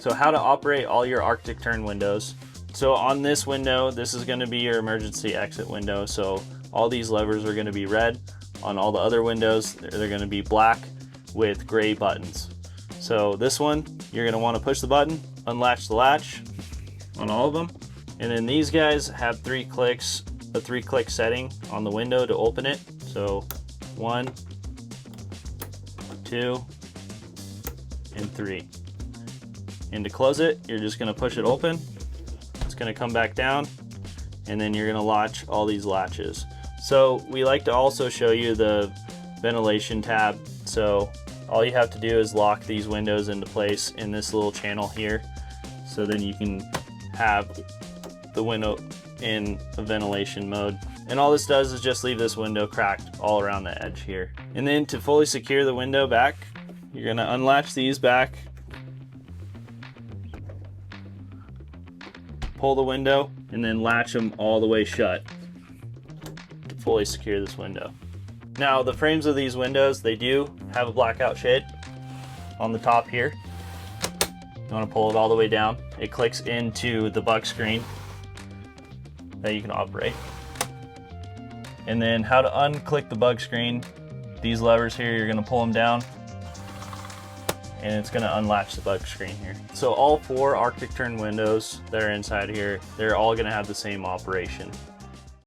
So how to operate all your Arctic Tern windows. So on this window, this is going to be your emergency exit window. So all these levers are going to be red. On all the other windows, they're going to be black with gray buttons. So this one, you're going to want to push the button, unlatch the latch on all of them. And then these guys have 3 clicks, a 3-click setting on the window to open it. So 1, 2, and 3. And to close it, you're just going to push it open. It's going to come back down, and then you're going to latch all these latches. So we like to also show you the ventilation tab. So all you have to do is lock these windows into place in this little channel here. So then you can have the window in a ventilation mode. And all this does is just leave this window cracked all around the edge here. And then to fully secure the window back, you're going to unlatch these back, pull the window, and then latch them all the way shut to fully secure this window. Now the frames of these windows, they do have a blackout shade on the top here. You want to pull it all the way down. It clicks into the bug screen that you can operate. And then how to unclick the bug screen, these levers here, you're going to pull them down and it's going to unlatch the bug screen here. So all 4 Arctic Tern windows that are inside here, they're all going to have the same operation.